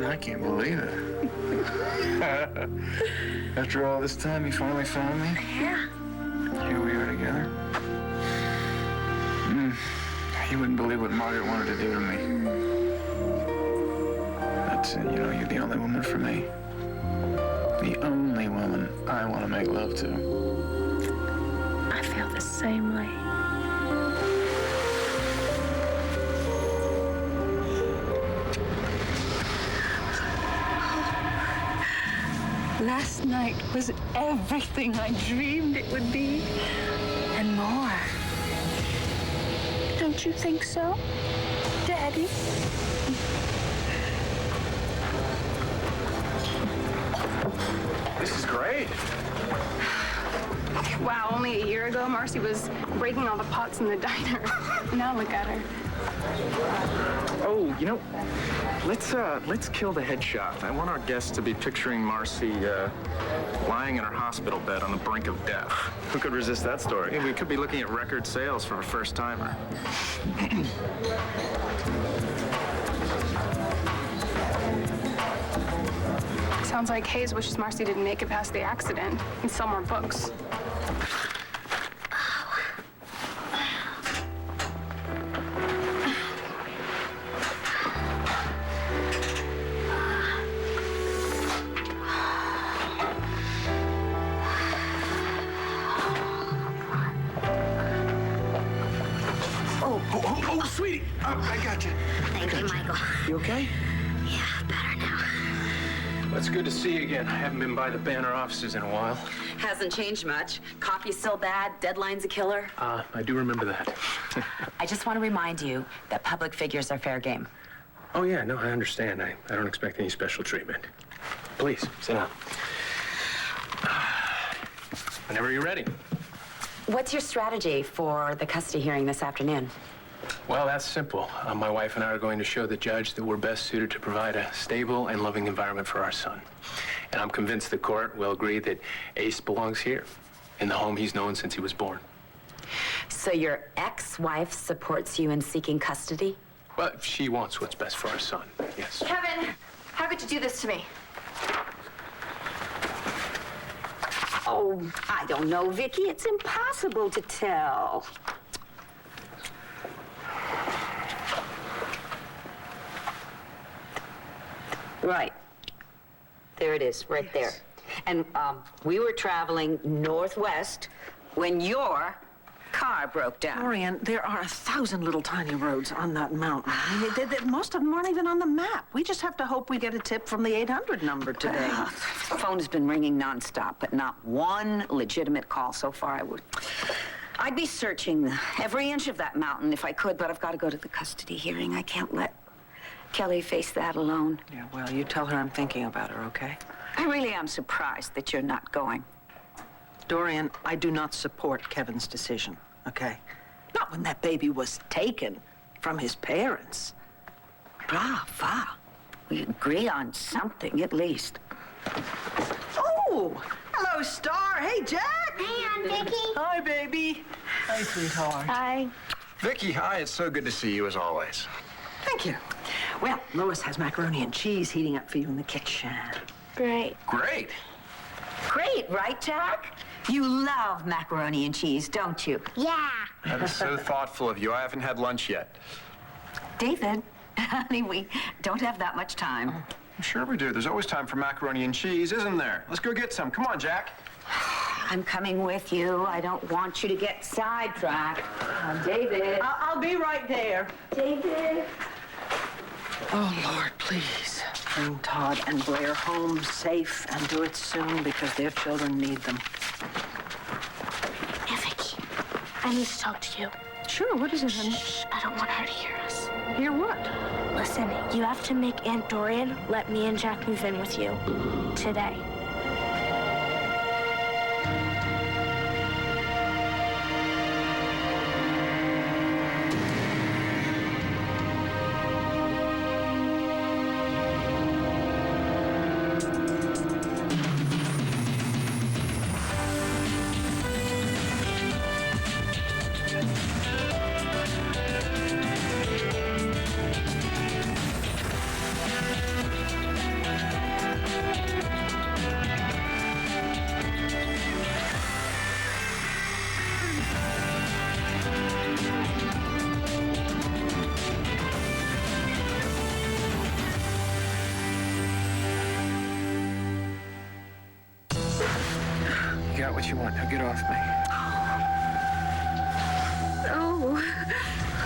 I can't believe it. After all this time, you finally found me? Yeah. Here we are together. You wouldn't believe what Margaret wanted to do to me. That's it. You know, you're the only woman for me. The only woman I want to make love to. I feel the same way. Last night was everything I dreamed it would be, and more. Don't you think so, Daddy? This is great. Wow, only a year ago, Marcy was breaking all the pots in the diner. Now look at her. Oh, you know, let's kill the headshot. I want our guests to be picturing Marcy lying in her hospital bed on the brink of death. Who could resist that story? We could be looking at record sales for a first-timer. Sounds like Hayes wishes Marcy didn't make it past the accident and sell more books. Oh, sweetie. Oh, I got you. Thank you, Michael. You okay? Yeah, better now. Well, it's good to see you again. I haven't been by the Banner offices in a while. Hasn't changed much. Coffee's still bad, deadline's a killer. I do remember that. I just want to remind you that public figures are fair game. Oh, yeah, no, I understand. I don't expect any special treatment. Please, sit down. Whenever you're ready. What's your strategy for the custody hearing this afternoon? Well, that's simple. My wife and I are going to show the judge that we're best suited to provide a stable and loving environment for our son. And I'm convinced the court will agree that Ace belongs here, in the home he's known since he was born. So your ex-wife supports you in seeking custody? Well, she wants what's best for our son, yes. Kevin, how could you do this to me? Oh, I don't know, Vicky. It's impossible to tell. Right. There it is, right there. And we were traveling northwest when your car broke down. Dorian, there are 1,000 little tiny roads on that mountain. I mean, most of them aren't even on the map. We just have to hope we get a tip from the 800 number today. The phone's been ringing nonstop, but not one legitimate call so far. I'd be searching every inch of that mountain if I could, but I've got to go to the custody hearing. I can't let Kelly face that alone. Yeah, well, you tell her I'm thinking about her, okay? I really am surprised that you're not going. Dorian, I do not support Kevin's decision, okay? Not when that baby was taken from his parents. Brava. We agree on something, at least. Oh, hello, Star. Hey, Jack. Hey, I'm Vicky. Hi, baby. Hi, sweetheart. Hi. Vicky, hi. It's so good to see you, as always. Thank you. Well, Lois has macaroni and cheese heating up for you in the kitchen. Great. Great. Great, right, Jack? You love macaroni and cheese, don't you? Yeah. That is so thoughtful of you. I haven't had lunch yet. David, honey, we don't have that much time. Sure we do. There's always time for macaroni and cheese, isn't there? Let's go get some. Come on, Jack. I'm coming with you. I don't want you to get sidetracked. David. I'll be right there. David. Oh, Lord, please. Bring Todd and Blair home safe and do it soon because their children need them. Hey, Vicky, I need to talk to you. Sure, what is it, honey? Shh, I don't want her to hear us. Hear what? Listen, you have to make Aunt Dorian let me and Jack move in with you today. you want. Now get off me. Oh,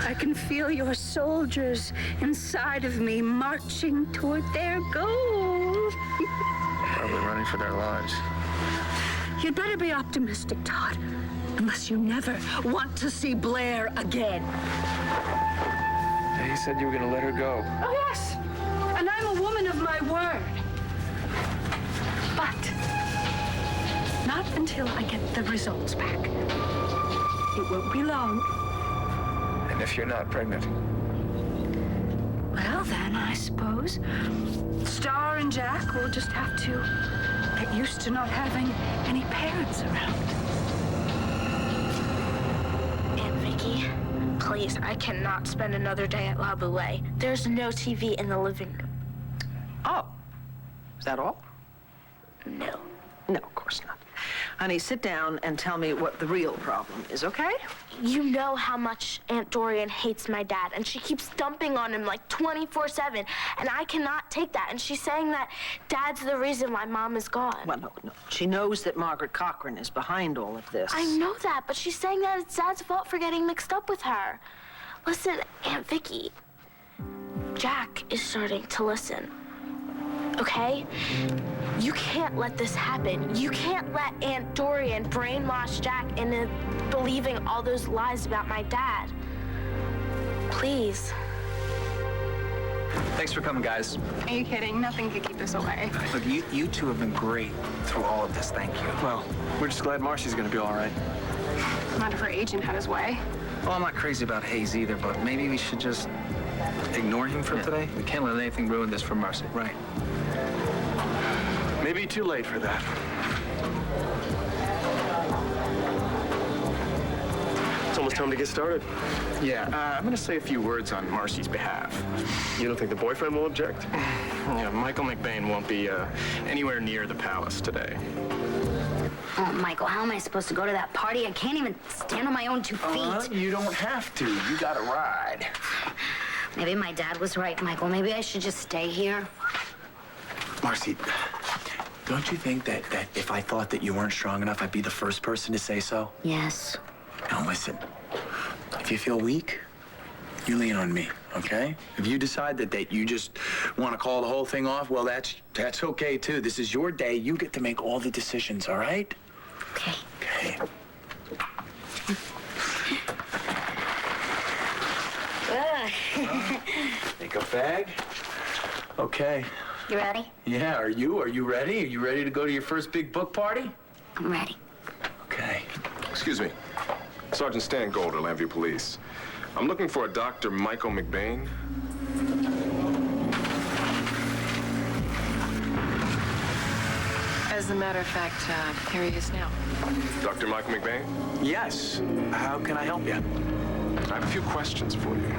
I can feel your soldiers inside of me marching toward their goal. Probably running for their lives. You'd better be optimistic, Todd. Unless you never want to see Blair again. Yeah, you said you were going to let her go. Oh, yes. And I'm a woman of my word. But not until I get the results back. It won't be long. And if you're not pregnant? Well, then, I suppose Star and Jack will just have to get used to not having any parents around. Aunt Vicky, please, I cannot spend another day at La Boulée. There's no TV in the living room. Oh, is that all? No. No, of course not. Honey, sit down and tell me what the real problem is, okay? You know how much Aunt Dorian hates my dad, and she keeps dumping on him like 24/7, and I cannot take that. And she's saying that Dad's the reason why Mom is gone. Well, no. She knows that Margaret Cochran is behind all of this. I know that, but she's saying that it's Dad's fault for getting mixed up with her. Listen, Aunt Vicky, Jack is starting to listen. Okay? You can't let this happen. You can't let Aunt Dorian brainwash Jack into believing all those lies about my dad. Please. Thanks for coming, guys. Are you kidding? Nothing could keep us away. Look, you two have been great through all of this. Thank you. Well, we're just glad Marcy's going to be all right. Not if her agent had his way. Well, I'm not crazy about Hayes either, but maybe we should just ignore him for today. We can't let anything ruin this for Marcy. Right. Maybe too late for that. It's almost time to get started. Yeah. I'm going to say a few words on Marcy's behalf. You don't think the boyfriend will object? Yeah, Michael McBain won't be anywhere near the palace today. Oh, Michael, how am I supposed to go to that party? I can't even stand on my own 2 feet. You don't have to. You got to ride. Maybe my dad was right, Michael. Maybe I should just stay here. Marcy, don't you think that if I thought that you weren't strong enough, I'd be the first person to say so? Yes. Now listen, if you feel weak, you lean on me, okay? If you decide that you just want to call the whole thing off, well, that's okay too. This is your day. You get to make all the decisions, all right? Okay. Okay. Take a bag. Okay. You ready? Yeah, are you? Are you ready? Are you ready to go to your first big book party? I'm ready. Okay. Excuse me. Sergeant Stan Golder, Lambview Police. I'm looking for a Dr. Michael McBain. As a matter of fact, here he is now. Dr. Michael McBain? Yes. How can I help you? I have a few questions for you.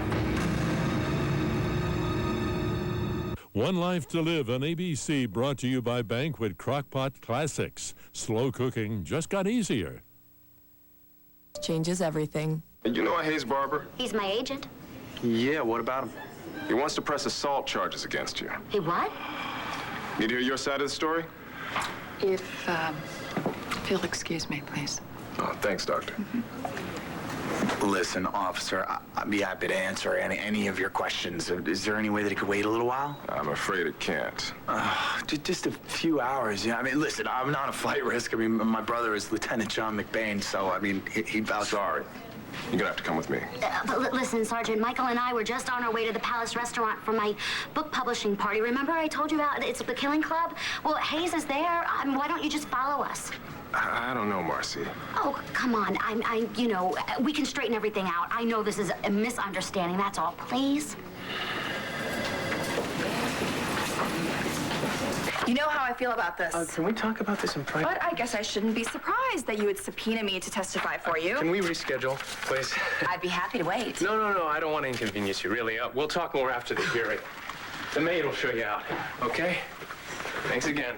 One Life to Live on ABC, brought to you by Banquet Crockpot Classics. Slow cooking just got easier. Changes everything. You know a Hayes Barber? He's my agent. Yeah, what about him? He wants to press assault charges against you. He what? Need to hear your side of the story? If you'll excuse me, please. Oh, thanks, Doctor. Listen, officer, I'd be happy to answer any of your questions. Is there any way that it could wait a little while? I'm afraid it can't. Just a few hours. Yeah, I mean, listen, I'm not a flight risk. I mean, my brother is Lieutenant John McBain, so, I mean, he vouched. Sorry. You're gonna have to come with me. But listen, Sergeant, Michael and I were just on our way to the Palace Restaurant for my book publishing party. Remember I told you about it's the Killing Club? Well, Hayes is there. Why don't you just follow us? I don't know, Marcy. Oh, come on. You know, we can straighten everything out. I know this is a misunderstanding. That's all. Please. You know how I feel about this. Can we talk about this in private? But I guess I shouldn't be surprised that you would subpoena me to testify for you. Can we reschedule, please? I'd be happy to wait. No, I don't want to inconvenience you, really. We'll talk more after the hearing. The maid will show you out, okay? Thanks again.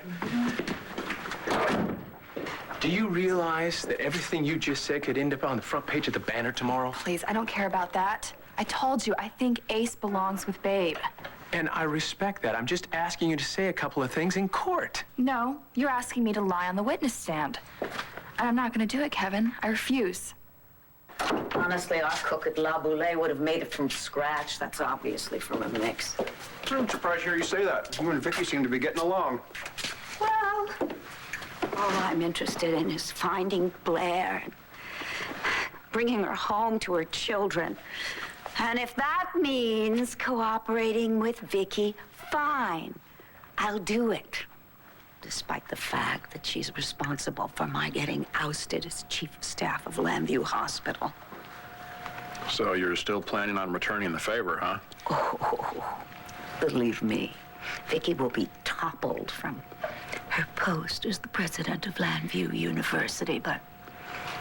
Do you realize that everything you just said could end up on the front page of the Banner tomorrow? Please, I don't care about that. I told you, I think Ace belongs with Babe. And I respect that. I'm just asking you to say a couple of things in court. No, you're asking me to lie on the witness stand. I'm not going to do it, Kevin. I refuse. Honestly, our cook at La Boulée would have made it from scratch. That's obviously from a mix. I'm surprised to hear you say that. You and Vicky seem to be getting along. Well, all I'm interested in is finding Blair and bringing her home to her children. And if that means cooperating with Vicky, fine. I'll do it. Despite the fact that she's responsible for my getting ousted as chief of staff of Lambview Hospital. So you're still planning on returning the favor, huh? Oh, believe me, Vicky will be toppled from her post as the president of Lambview University, but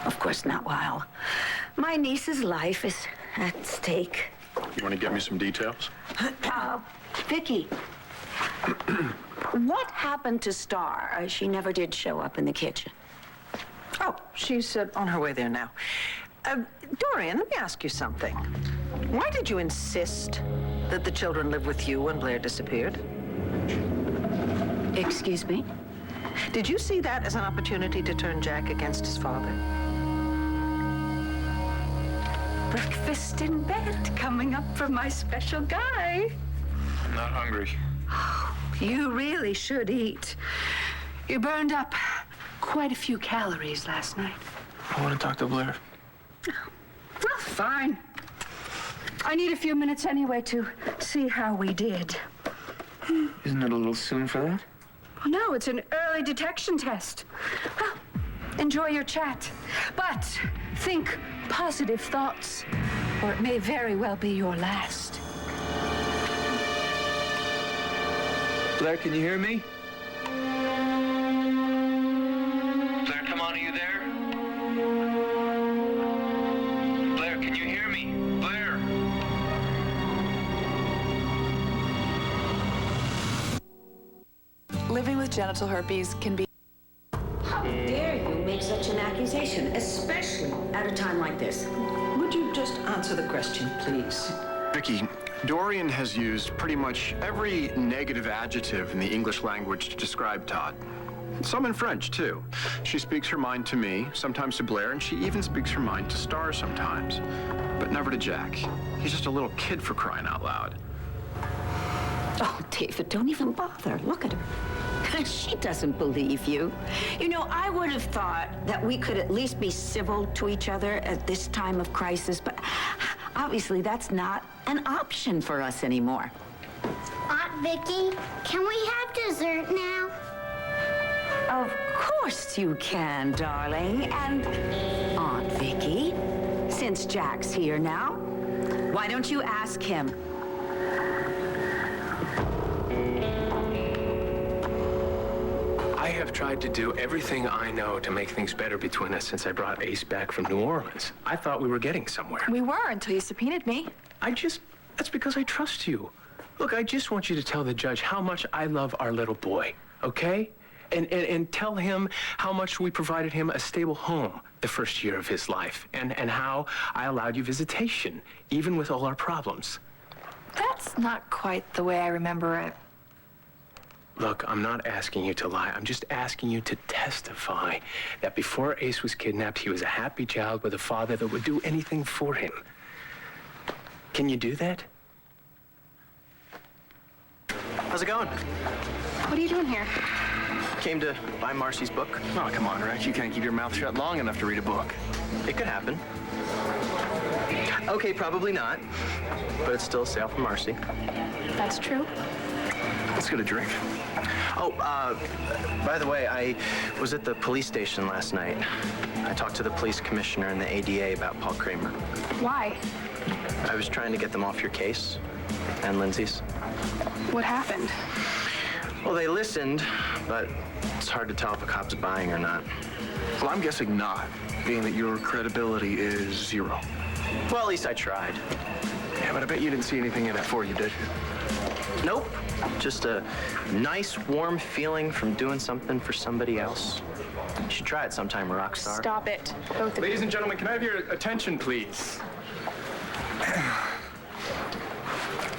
of course not while my niece's life is at stake. You want to give me some details? Vicky, what happened to Star? She never did show up in the kitchen. Oh, she's on her way there now. Dorian, let me ask you something. Why did you insist that the children live with you when Blair disappeared? Excuse me? Did you see that as an opportunity to turn Jack against his father? Breakfast in bed coming up for my special guy. I'm not hungry. You really should eat. You burned up quite a few calories last night. I want to talk to Blair. Well, fine. I need a few minutes anyway to see how we did. Isn't it a little soon for that? Oh, no, it's an early detection test. Well, enjoy your chat, but think positive thoughts, or it may very well be your last. Blair, can you hear me? Blair, come on, are you there? Blair, can you hear me? Blair! Living with genital herpes can be... How dare you make such an accusation, especially at a time like this? Would you just answer the question, please? Vicky, Dorian has used pretty much every negative adjective in the English language to describe Todd. Some in French, too. She speaks her mind to me, sometimes to Blair, and she even speaks her mind to Star sometimes. But never to Jack. He's just a little kid, for crying out loud. Oh, David, don't even bother. Look at her. She doesn't believe you. You know, I would have thought that we could at least be civil to each other at this time of crisis, but obviously that's not an option for us anymore. Aunt Vicky, can we have dessert now? Of course you can, darling. And Aunt Vicky, since Jack's here now, why don't you ask him? I have tried to do everything I know to make things better between us since I brought Ace back from New Orleans. I thought we were getting somewhere. We were until you subpoenaed me. That's because I trust you. Look, I just want you to tell the judge how much I love our little boy, okay? And tell him how much we provided him a stable home the first year of his life, and how I allowed you visitation, even with all our problems. That's not quite the way I remember it. Look, I'm not asking you to lie. I'm just asking you to testify that before Ace was kidnapped, he was a happy child with a father that would do anything for him. Can you do that? How's it going? What are you doing here? Came to buy Marcy's book. Oh, come on, Rex. You can't keep your mouth shut long enough to read a book. It could happen. Okay, probably not. But it's still a sale for Marcy. That's true. Let's get a drink. Oh, by the way, I was at the police station last night. I talked to the police commissioner and the ADA about Paul Kramer. Why? I was trying to get them off your case and Lindsay's. What happened? Well, they listened, but it's hard to tell if a cop's buying or not. Well, I'm guessing not, being that your credibility is zero. Well, at least I tried. Yeah, but I bet you didn't see anything in it for you, did you? Nope. Just a nice, warm feeling from doing something for somebody else. You should try it sometime, Rockstar. Stop it, both of you. Ladies and gentlemen, can I have your attention, please?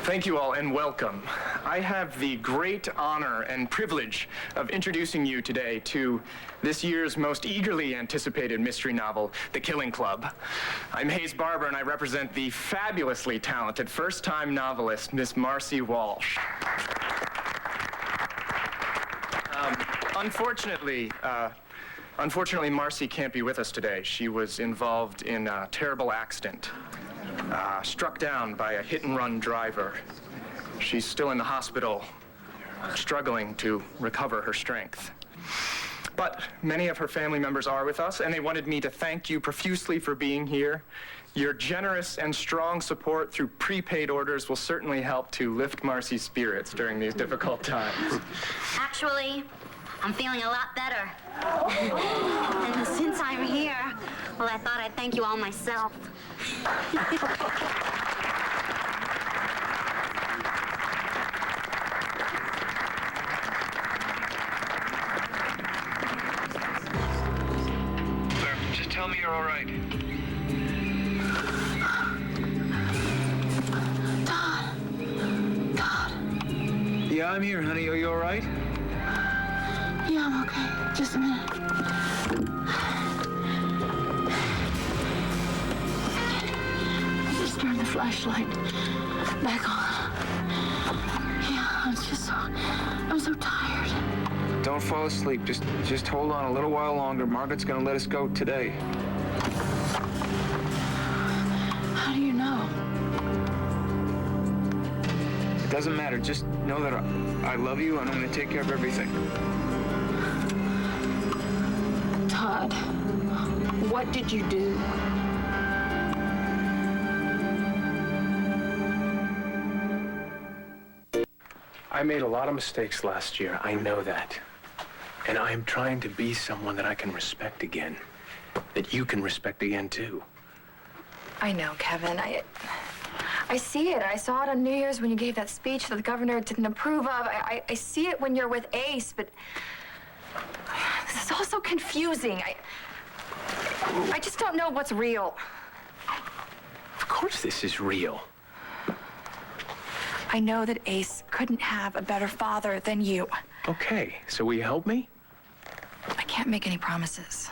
Thank you all, and welcome. I have the great honor and privilege of introducing you today to this year's most eagerly anticipated mystery novel, The Killing Club. I'm Hayes Barber, and I represent the fabulously talented first-time novelist, Miss Marcy Walsh. Unfortunately, Marcy can't be with us today. She was involved in a terrible accident, struck down by a hit-and-run driver. She's still in the hospital, struggling to recover her strength. But many of her family members are with us, and they wanted me to thank you profusely for being here. Your generous and strong support through prepaid orders will certainly help to lift Marcy's spirits during these difficult times. Actually, I'm feeling a lot better. And since I'm here, well, I thought I'd thank you all myself. Claire, just tell me you're all right. Todd. Yeah, I'm here, honey. Are you all right? Yeah, I'm okay. Just a minute. Just turn the flashlight back on. Yeah, I'm so tired. Don't fall asleep. Just hold on a little while longer. Margaret's gonna let us go today. How do you know? It doesn't matter. Just know that I love you and I'm gonna take care of everything. Todd, what did you do? I made a lot of mistakes last year. I know that. And I am trying to be someone that I can respect again. That you can respect again, too. I know, Kevin. I see it. I saw it on New Year's when you gave that speech that the governor didn't approve of. I see it when you're with Ace, but this is all so confusing. I just don't know what's real. Of course this is real. I know that Ace couldn't have a better father than you. Okay, so will you help me? I can't make any promises.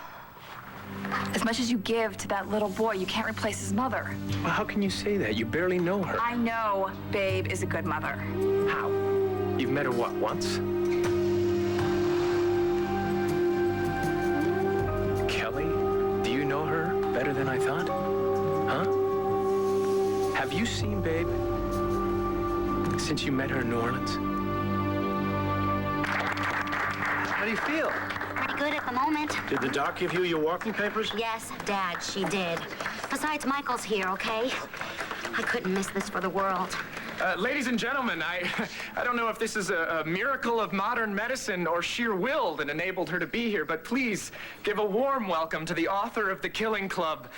As much as you give to that little boy, you can't replace his mother. Well, how can you say that? You barely know her. I know Babe is a good mother. How? You've met her, what, once? Kelly, do you know her better than I thought? Huh? Have you seen Babe since you met her in New Orleans? How do you feel? Pretty good at the moment. Did the doc give you your walking papers? Yes, Dad, she did. Besides, Michael's here, okay? I couldn't miss this for the world. Ladies and gentlemen, I don't know if this is a miracle of modern medicine or sheer will that enabled her to be here, but please give a warm welcome to the author of The Killing Club,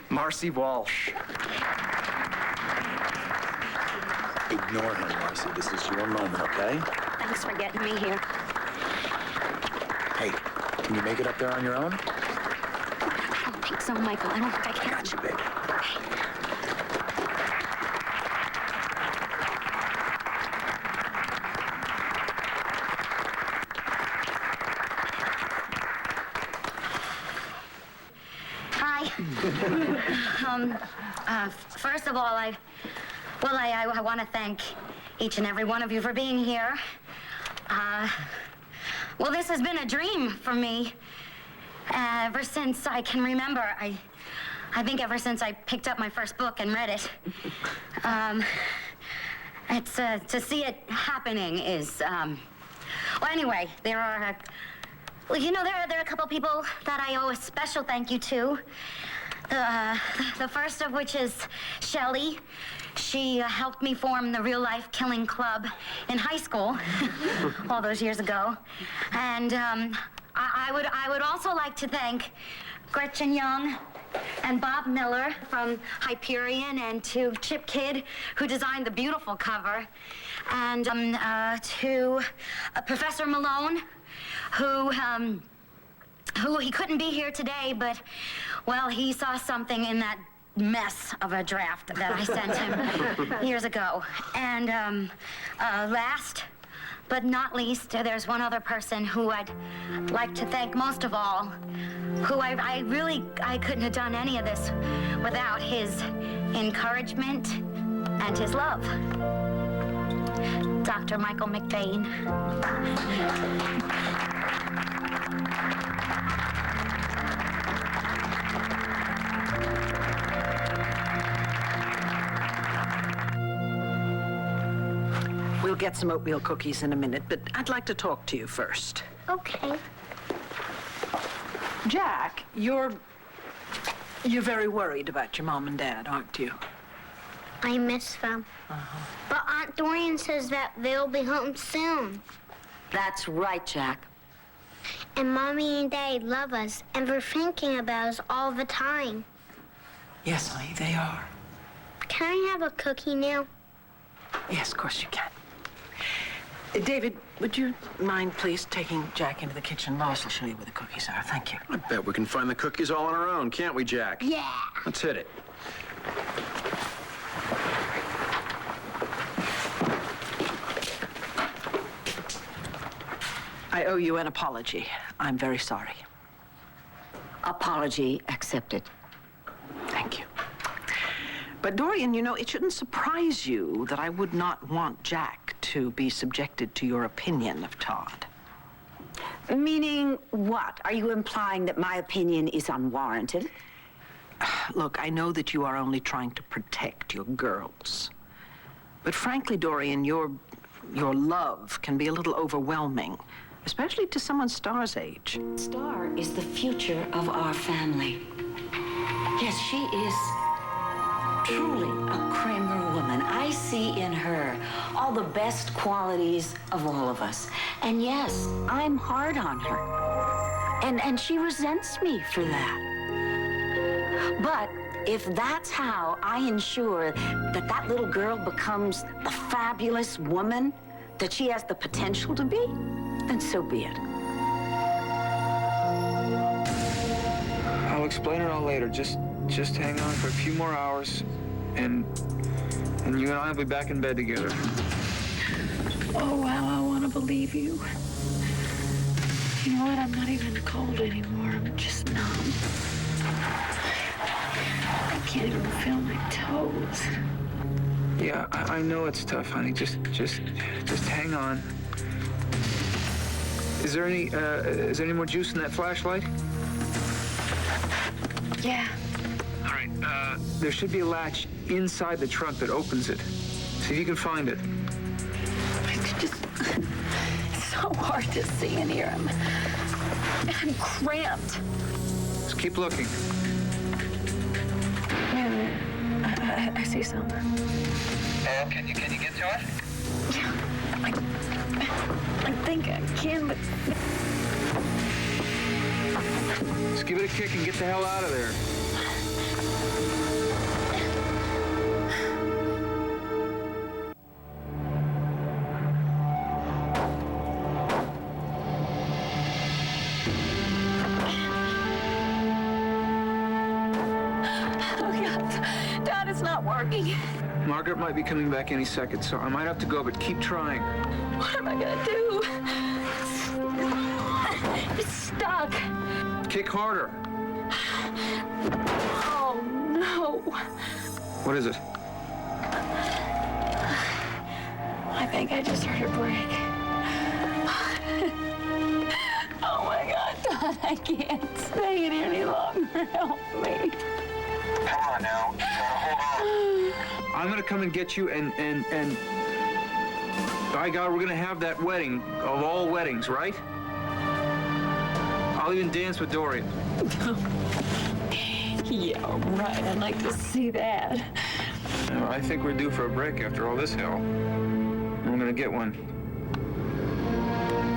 Marcy Walsh. Ignore him, Marcy. This is your moment, okay? Thanks for getting me here. Hey, can you make it up there on your own? I don't think so, Michael. I don't think I can. I got you, baby. Hi. First of all, I want to thank each and every one of you for being here. Well, this has been a dream for me ever since I can remember. I think ever since I picked up my first book and read it. It's to see it happening is. Well, anyway, there are. Well, you know, there are a couple people that I owe a special thank you to. The first of which is Shelley. She helped me form the Real Life Killing Club in high school all those years ago. And I would also like to thank Gretchen Young and Bob Miller from Hyperion, and to Chip Kidd, who designed the beautiful cover, and to Professor Malone, who he couldn't be here today, but, well, he saw something in that mess of a draft that I sent him years ago. And last but not least, there's one other person who I'd like to thank most of all, who I couldn't have done any of this without his encouragement and his love. Dr. Michael McBain. We'll get some oatmeal cookies in a minute, but I'd like to talk to you first. Okay. Jack, you're very worried about your mom and dad, aren't you? I miss them. But Aunt Dorian says that they'll be home soon. That's right, Jack. And Mommy and Daddy love us, and they're thinking about us all the time. Yes, honey, they are. Can I have a cookie now? Yes, of course you can. David, would you mind please taking Jack into the kitchen? Lois will show you where the cookies are. Thank you. I bet we can find the cookies all on our own, can't we, Jack? Yeah. Let's hit it. I owe you an apology. I'm very sorry. Apology accepted. Thank you. But Dorian, you know, it shouldn't surprise you that I would not want Jack to be subjected to your opinion of Todd. Meaning what? Are you implying that my opinion is unwarranted? Look, I know that you are only trying to protect your girls. But frankly, Dorian, your love can be a little overwhelming, especially to someone Star's age. Star is the future of our family. Yes, she is truly a Kramer woman. I see in her all the best qualities of all of us. And yes, I'm hard on her. And she resents me for that. But if that's how I ensure that that little girl becomes the fabulous woman that she has the potential to be, then so be it. I'll explain it all later. Just hang on for a few more hours, and you and I will be back in bed together. Oh, wow, I want to believe you. You know what? I'm not even cold anymore. I'm just numb. I can't even feel my toes. Yeah, I know it's tough, honey. Just hang on. Is there any more juice in that flashlight? Yeah. All right, there should be a latch inside the trunk that opens it. See if you can find it. It's so hard to see in here. I'm cramped. Just keep looking. I see something. Oh, can you get to it? I think I can, but... Just give it a kick and get the hell out of there. Oh, God. Dad, it's not working. Margaret might be coming back any second, so I might have to go, but keep trying. What am I gonna do? It's stuck. Kick harder. Oh, no. What is it? I think I just heard a break. Oh, my God, Dad, I can't stay in here any longer. Help me. Come on now. Hold on. I'm gonna come and get you, and by God, we're gonna have that wedding of all weddings, right? I'll even dance with Dorian. Yeah, right. I'd like to see that. I think we're due for a break after all this hell. I'm gonna get one.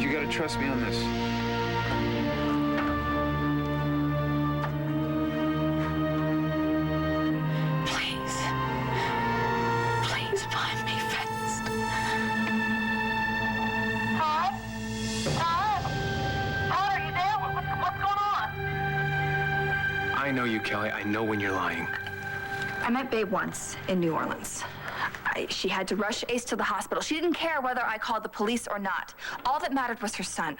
You gotta trust me on this. Please find me fast. Todd? Todd? Todd, are you there? What's going on? I know you, Kelly. I know when you're lying. I met Babe once in New Orleans. She had to rush Ace to the hospital. She didn't care whether I called the police or not. All that mattered was her son.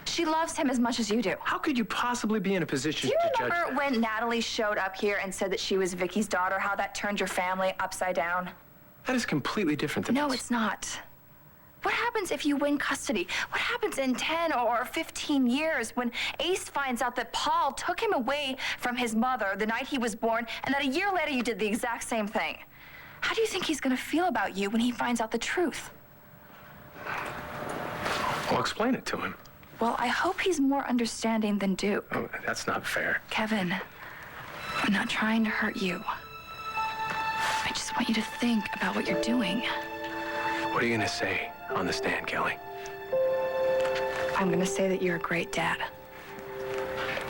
She loves him as much as you do. How could you possibly be in a position to judge? Do you remember when Natalie showed up here and said that she was Vicky's daughter, how that turned your family upside down? That is completely different than No, this. it's not. What happens if you win custody? What happens in 10 or 15 years when Ace finds out that Paul took him away from his mother the night he was born, and that a year later you did the exact same thing? How do you think he's gonna feel about you when he finds out the truth? Well, explain it to him. Well, I hope he's more understanding than Duke. Oh, that's not fair. Kevin, I'm not trying to hurt you. I just want you to think about what you're doing. What are you gonna say on the stand, Kelly? I'm gonna say that you're a great dad.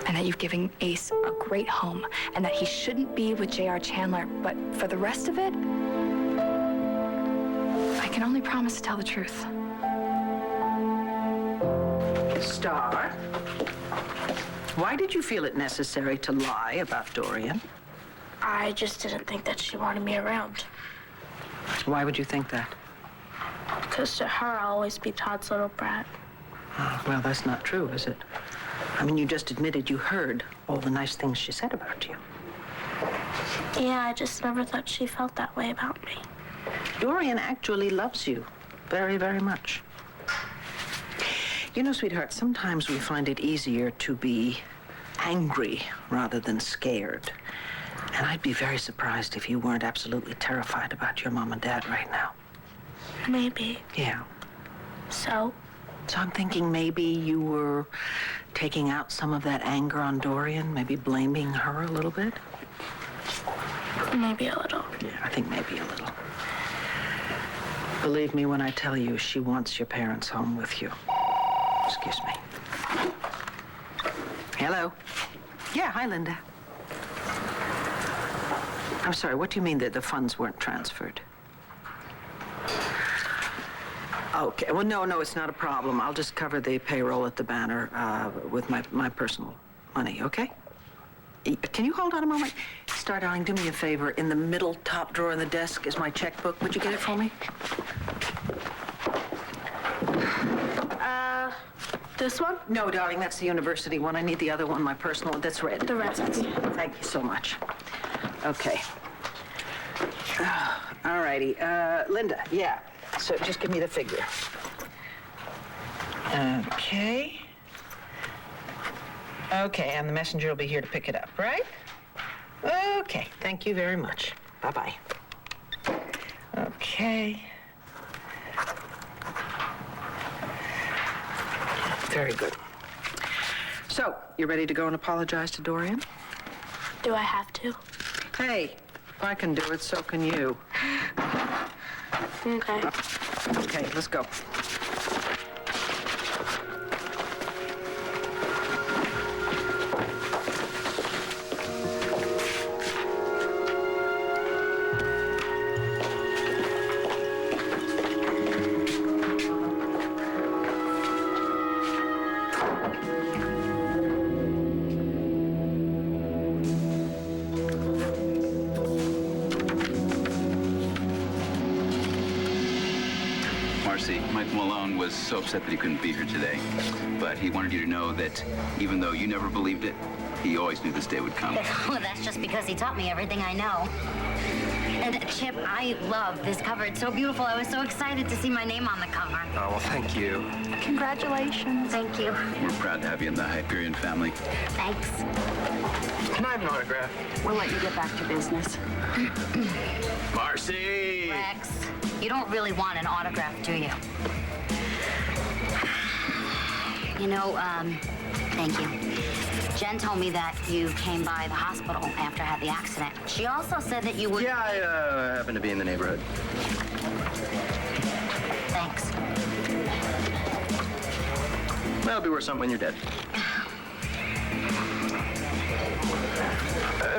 And that you've given Ace a great home. And that he shouldn't be with J.R. Chandler. But for the rest of it, I can only promise to tell the truth. Star, why did you feel it necessary to lie about Dorian? I just didn't think that she wanted me around. Why would you think that? Because to her, I'll always be Todd's little brat. Well, that's not true, is it? I mean, you just admitted you heard all the nice things she said about you. Yeah, I just never thought she felt that way about me. Dorian actually loves you very, very much. You know, sweetheart, sometimes we find it easier to be angry rather than scared. And I'd be very surprised if you weren't absolutely terrified about your mom and dad right now. Maybe. Yeah. So I'm thinking maybe you were taking out some of that anger on Dorian, maybe blaming her a little bit? Maybe a little. Yeah, I think maybe a little. Believe me when I tell you, she wants your parents home with you. Excuse me. Hello? Yeah, hi, Linda. I'm sorry, what do you mean that the funds weren't transferred? Okay, well, no, it's not a problem. I'll just cover the payroll at the Banner with my personal money, okay? Can you hold on a moment? Star, darling, do me a favor. In the middle top drawer in the desk is my checkbook. Would you get it for me? This one? No, darling, that's the university one. I need the other one, my personal one. That's red. The red one. Thank you so much. Okay. All righty. Linda, yeah. So just give me the figure. Okay. Okay, and the messenger will be here to pick it up, right? Okay, thank you very much. Bye-bye. Okay. Very good. So, you ready to go and apologize to Dorian? Do I have to? Hey, if I can do it, so can you. Okay. Okay, let's go. Mike Malone was so upset that he couldn't be here today. But he wanted you to know that even though you never believed it, he always knew this day would come. Well, that's just because he taught me everything I know. And Chip, I love this cover. It's so beautiful. I was so excited to see my name on the cover. Oh, well, thank you. Congratulations. Thank you. We're proud to have you in the Hyperion family. Thanks. Can I have an autograph? We'll let you get back to business. Marcy! Rex, you don't really want an autograph, do you? You know, thank you. Jen told me that you came by the hospital after I had the accident. She also said that you would... Yeah, I happen to be in the neighborhood. Thanks. That'll be worth something when you're dead.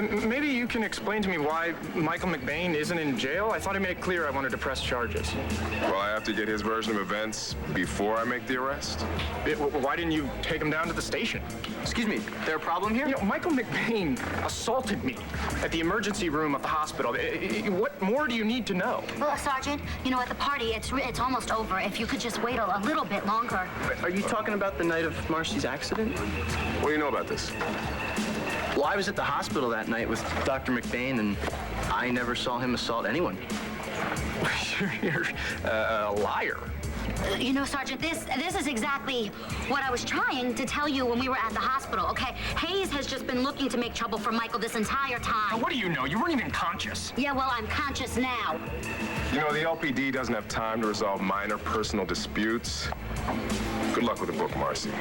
Maybe you can explain to me why Michael McBain isn't in jail? I thought I made it clear I wanted to press charges. Well, I have to get his version of events before I make the arrest. Why didn't you take him down to the station? Excuse me, there a problem here? You know, Michael McBain assaulted me at the emergency room of the hospital. What more do you need to know? Well, Sergeant, you know, at the party, it's almost over. If you could just wait a little bit longer. Are you talking about the night of Marcy's accident? What do you know about this? Well, I was at the hospital that night with Dr. McBain, and I never saw him assault anyone. You're a liar. You know, Sergeant, this is exactly what I was trying to tell you when we were at the hospital, okay? Hayes has just been looking to make trouble for Michael this entire time. Now, what do you know? You weren't even conscious. Yeah, well, I'm conscious now. You know, the LPD doesn't have time to resolve minor personal disputes. Good luck with the book, Marcy.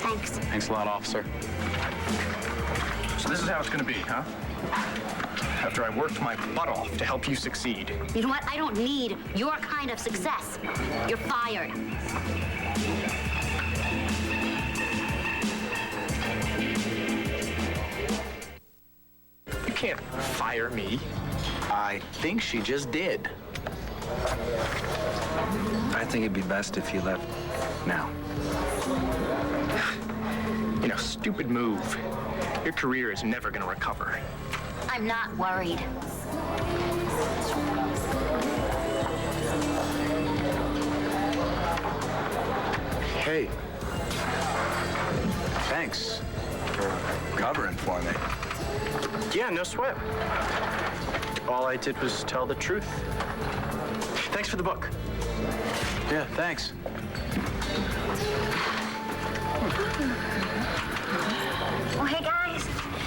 Thanks. Thanks a lot, officer. So this is how it's gonna be, huh? After I worked my butt off to help you succeed. You know what? I don't need your kind of success. You're fired. You can't fire me. I think she just did. I think it'd be best if you left now. You know, stupid move. Your career is never gonna recover. I'm not worried. Hey. Thanks for covering for me. Yeah, no sweat. All I did was tell the truth. Thanks for the book. Yeah, thanks. Oh, hey, guys.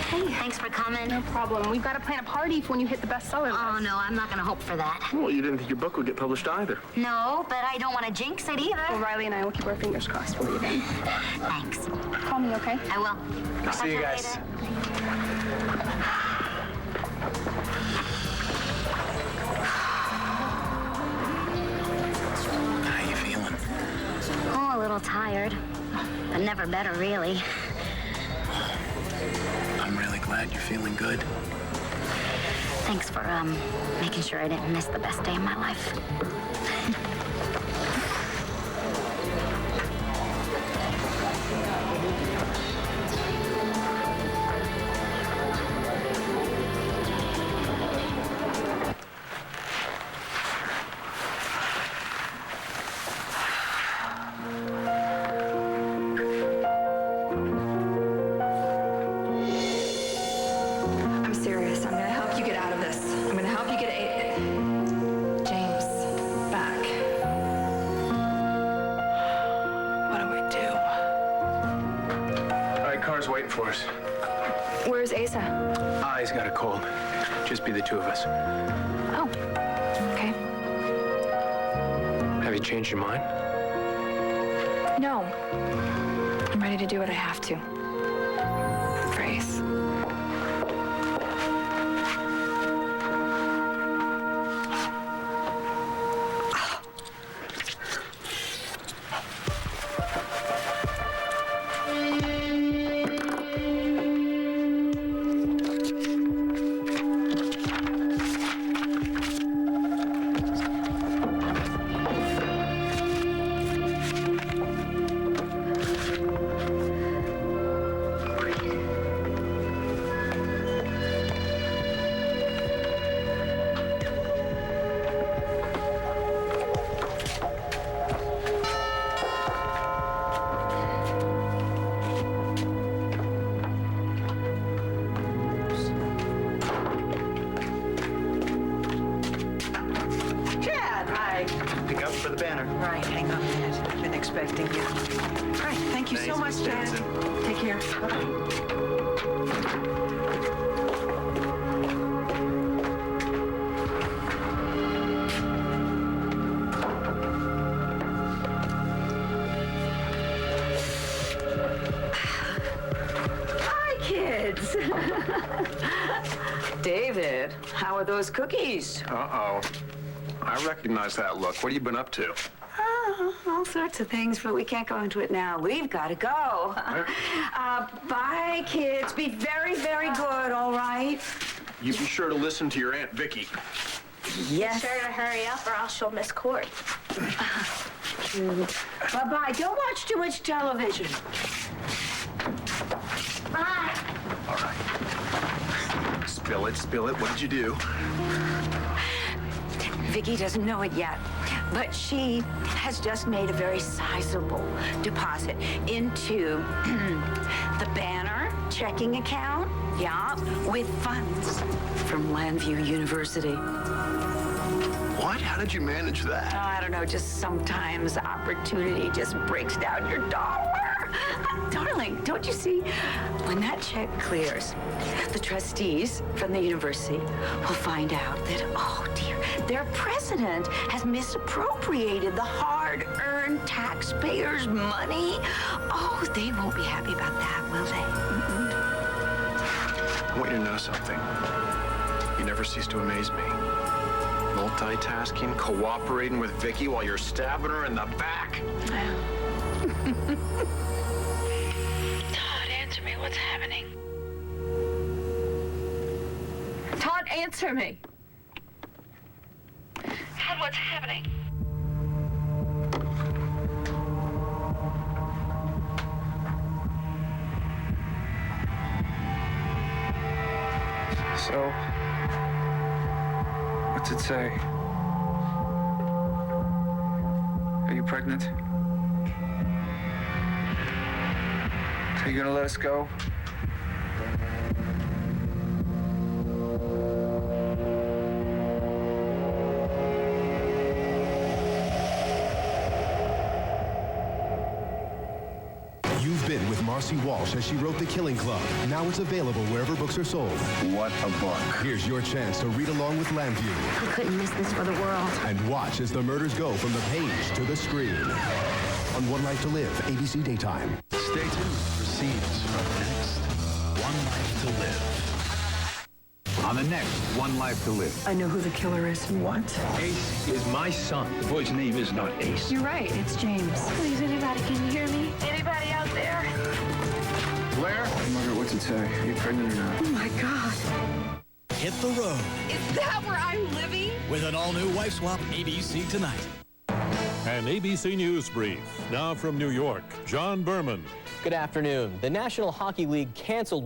Hey. Thanks for coming. No problem. We've got to plan a party for when you hit the bestseller list. Oh, no, I'm not going to hope for that. Well, you didn't think your book would get published either. No, but I don't want to jinx it either. Well, Riley and I will keep our fingers crossed for you then. Thanks. Call me, okay? I will. See you guys. How you feeling? Oh, a little tired, but never better, really. I'm really glad you're feeling good. Thanks for, making sure I didn't miss the best day of my life. I'm serious. I'm gonna help you get out of this. I'm gonna help you get James back. What do we do? All right, car's waiting for us. Where's Asa? He's got a cold. Just be the two of us. Oh, okay. Have you changed your mind? No. I'm ready to do what I have to. For Ace. Pick up for the banner. Right, hang on a minute. I've been expecting you. All right, thank you so much, Miss Dad. Davidson. Take care. Hi, kids. David, how are those cookies? Uh-oh. I recognize that look. What have you been up to? Oh, all sorts of things, but we can't go into it now. We've got to go. Bye, kids. Be very, very good, all right? You be sure to listen to your Aunt Vicky. Yes. Be sure to hurry up or else she'll miss court. Bye-bye. Don't watch too much television. Bye. All right. Spill it, spill it. What did you do? Vicky doesn't know it yet, but she has just made a very sizable deposit into the Banner checking account, with funds from Landview University. What? How did you manage that? Oh, I don't know, just sometimes opportunity just breaks down your dollar. Darling, don't you see? When that check clears, the trustees from the university will find out that, oh dear, their president has misappropriated the hard-earned taxpayers' money. Oh, they won't be happy about that, will they? I want you to know something. You never cease to amaze me. Multitasking, cooperating with Vicky while you're stabbing her in the back. Todd, answer me. What's happening? Todd, answer me. Todd, what's happening? So, what's it say? Are you pregnant? Are you gonna let us go? You've been with Marcy Walsh as she wrote The Killing Club. Now it's available wherever books are sold. What a book. Here's your chance to read along with Landview. I couldn't miss this for the world. And watch as the murders go from the page to the screen. On One Life to Live, ABC Daytime. Stay tuned for scenes from next One Life to Live. On the next One Life to Live. I know who the killer is. What? Ace is my son. The boy's name is not Ace. You're right. It's James. Please, anybody, can you hear me? Anybody out there? Blair? Margaret, what's it say? Are you pregnant or not? Oh, my God. Hit the road Is that where I'm living? with an all-new Wife Swap ABC tonight. An ABC News Brief. Now from New York, John Berman. Good afternoon. The National Hockey League canceled